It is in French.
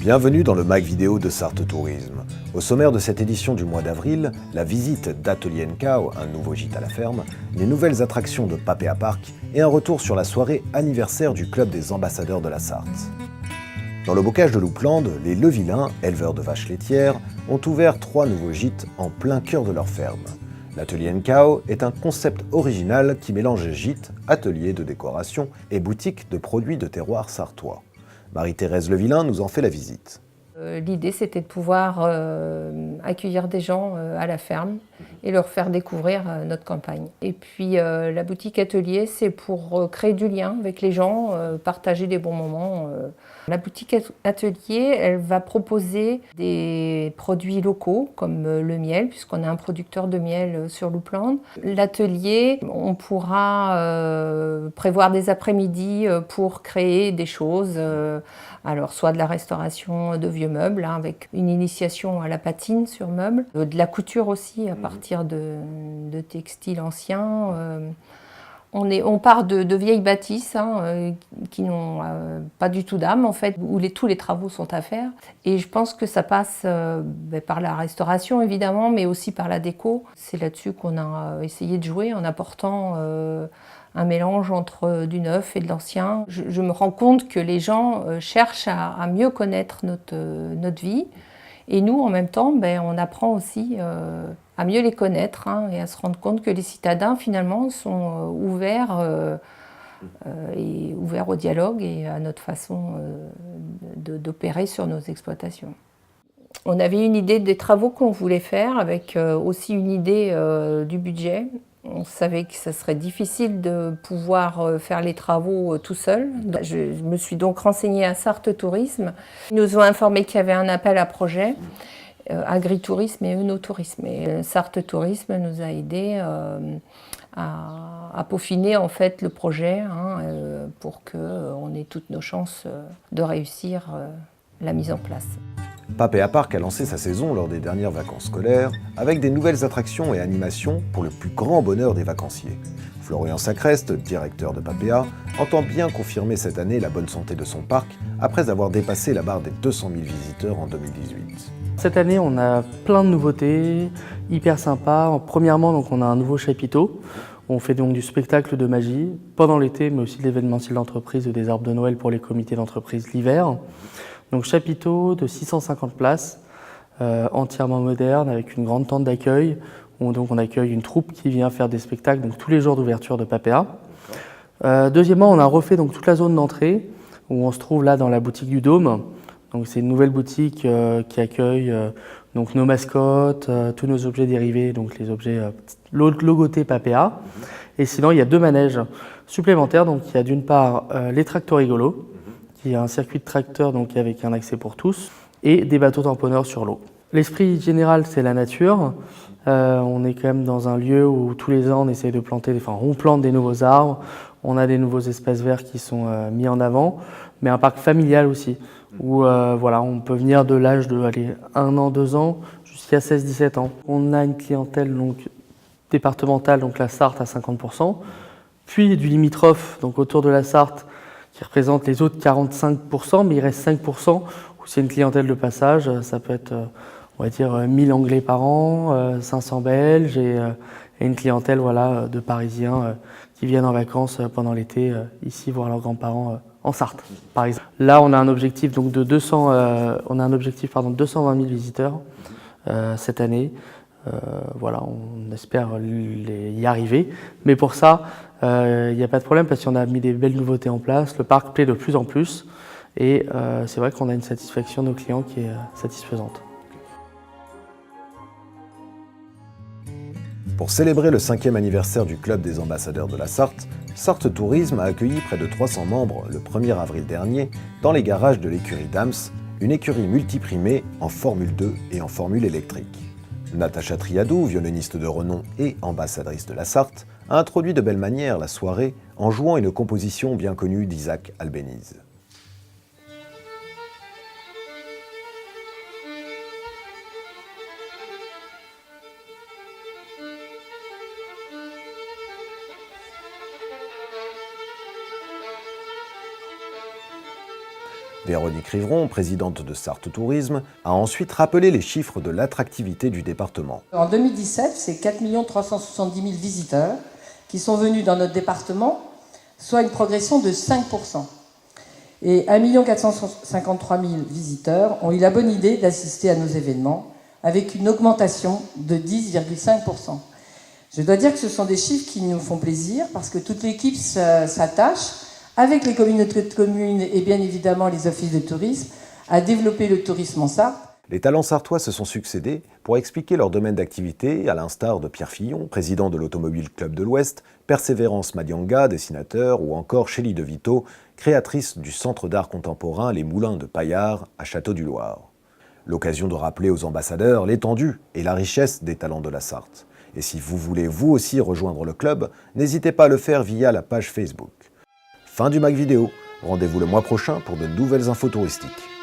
Bienvenue dans le Mag Vidéo de Sarthe Tourisme. Au sommaire de cette édition du mois d'avril, la visite d'Atelier Nkao, un nouveau gîte à la ferme, les nouvelles attractions de Papéa Park et un retour sur la soirée anniversaire du Club des ambassadeurs de la Sarthe. Dans le bocage de Louppland, les Levillains, éleveurs de vaches laitières, ont ouvert 3 nouveaux gîtes en plein cœur de leur ferme. L'Atelier Nkao est un concept original qui mélange gîte, atelier de décoration et boutique de produits de terroir sartois. Marie-Thérèse Levillain nous en fait la visite. L'idée, c'était de pouvoir accueillir des gens à la ferme et leur faire découvrir notre campagne. Et puis la boutique atelier, c'est pour créer du lien avec les gens, partager des bons moments. La boutique atelier, elle va proposer des produits locaux comme le miel, puisqu'on a un producteur de miel sur Louppland. L'atelier, on pourra prévoir des après-midi pour créer des choses. Alors, soit de la restauration de vieux meubles, avec une initiation à la patine sur meubles, de la couture aussi à partir de textiles anciens. On part de vieilles bâtisses qui n'ont pas du tout d'âme, en fait, où tous les travaux sont à faire. Et je pense que ça passe par la restauration, évidemment, mais aussi par la déco. C'est là-dessus qu'on a essayé de jouer en apportant un mélange entre du neuf et de l'ancien. Je me rends compte que les gens cherchent à mieux connaître notre vie. Et nous, en même temps, on apprend aussi à mieux les connaître et à se rendre compte que les citadins, finalement, sont ouverts au dialogue et à notre façon d'opérer sur nos exploitations. On avait une idée des travaux qu'on voulait faire, avec aussi une idée du budget. On savait que ça serait difficile de pouvoir faire les travaux tout seul. Je me suis donc renseignée à Sarthe Tourisme. Ils nous ont informé qu'il y avait un appel à projet, agritourisme et œnotourisme. Et Sarthe Tourisme nous a aidés à peaufiner en fait le projet pour qu'on ait toutes nos chances de réussir la mise en place. Papéa Park a lancé sa saison lors des dernières vacances scolaires avec des nouvelles attractions et animations pour le plus grand bonheur des vacanciers. Florian Sacreste, directeur de Papéa, entend bien confirmer cette année la bonne santé de son parc après avoir dépassé la barre des 200 000 visiteurs en 2018. Cette année, on a plein de nouveautés, hyper sympas. Premièrement, donc, on a un nouveau chapiteau. On fait donc du spectacle de magie pendant l'été, mais aussi de l'événementiel d'entreprise et des arbres de Noël pour les comités d'entreprise l'hiver. Donc chapiteau de 650 places, entièrement moderne, avec une grande tente d'accueil, où donc on accueille une troupe qui vient faire des spectacles donc, tous les jours d'ouverture de Papéa. Deuxièmement, on a refait donc, toute la zone d'entrée, où on se trouve là dans la boutique du Dôme. Donc c'est une nouvelle boutique qui accueille donc, nos mascottes, tous nos objets dérivés, donc les objets logotés Papéa. Et sinon, il y a 2 manèges supplémentaires. Donc il y a d'une part les tracteurs rigolos, qui est un circuit de tracteurs donc avec un accès pour tous, et des bateaux tamponneurs sur l'eau. L'esprit général, c'est la nature. On est quand même dans un lieu où tous les ans on essaie de on plante des nouveaux arbres, on a des nouveaux espaces verts qui sont mis en avant, mais un parc familial aussi, où on peut venir de l'âge de 1 an, 2 ans, jusqu'à 16-17 ans. On a une clientèle donc, départementale, donc la Sarthe à 50%, puis du limitrophe, donc autour de la Sarthe, qui représente les autres 45%, mais il reste 5% où c'est une clientèle de passage. Ça peut être, on va dire, 1000 Anglais par an, 500 Belges et une clientèle de Parisiens qui viennent en vacances pendant l'été ici voir leurs grands-parents en Sarthe, par exemple. Là, on a un objectif donc de 220 000 visiteurs cette année. On espère y arriver. Mais pour ça, il n'y a pas de problème parce qu'on a mis des belles nouveautés en place. Le parc plaît de plus en plus. Et c'est vrai qu'on a une satisfaction de nos clients qui est satisfaisante. Pour célébrer le 5e anniversaire du Club des ambassadeurs de la Sarthe, Sarthe Tourisme a accueilli près de 300 membres le 1er avril dernier dans les garages de l'écurie Dams, une écurie multiprimée en Formule 2 et en Formule électrique. Natacha Triadou, violoniste de renom et ambassadrice de la Sarthe, a introduit de belle manière la soirée en jouant une composition bien connue d'Isaac Albéniz. Véronique Rivron, présidente de Sarthe Tourisme, a ensuite rappelé les chiffres de l'attractivité du département. En 2017, c'est 4 370 000 visiteurs qui sont venus dans notre département, soit une progression de 5%. Et 1 453 000 visiteurs ont eu la bonne idée d'assister à nos événements, avec une augmentation de 10,5%. Je dois dire que ce sont des chiffres qui nous font plaisir, parce que toute l'équipe s'attache, avec les communautés de communes et bien évidemment les offices de tourisme, à développer le tourisme en Sarthe. Les talents sartois se sont succédés pour expliquer leur domaine d'activité, à l'instar de Pierre Fillon, président de l'Automobile Club de l'Ouest, Persévérance Madianga, dessinateur, ou encore Chélie De Vito, créatrice du Centre d'art contemporain Les Moulins de Paillard à Château-du-Loir. L'occasion de rappeler aux ambassadeurs l'étendue et la richesse des talents de la Sarthe. Et si vous voulez vous aussi rejoindre le club, n'hésitez pas à le faire via la page Facebook. Fin du Mac Vidéo. Rendez-vous le mois prochain pour de nouvelles infos touristiques.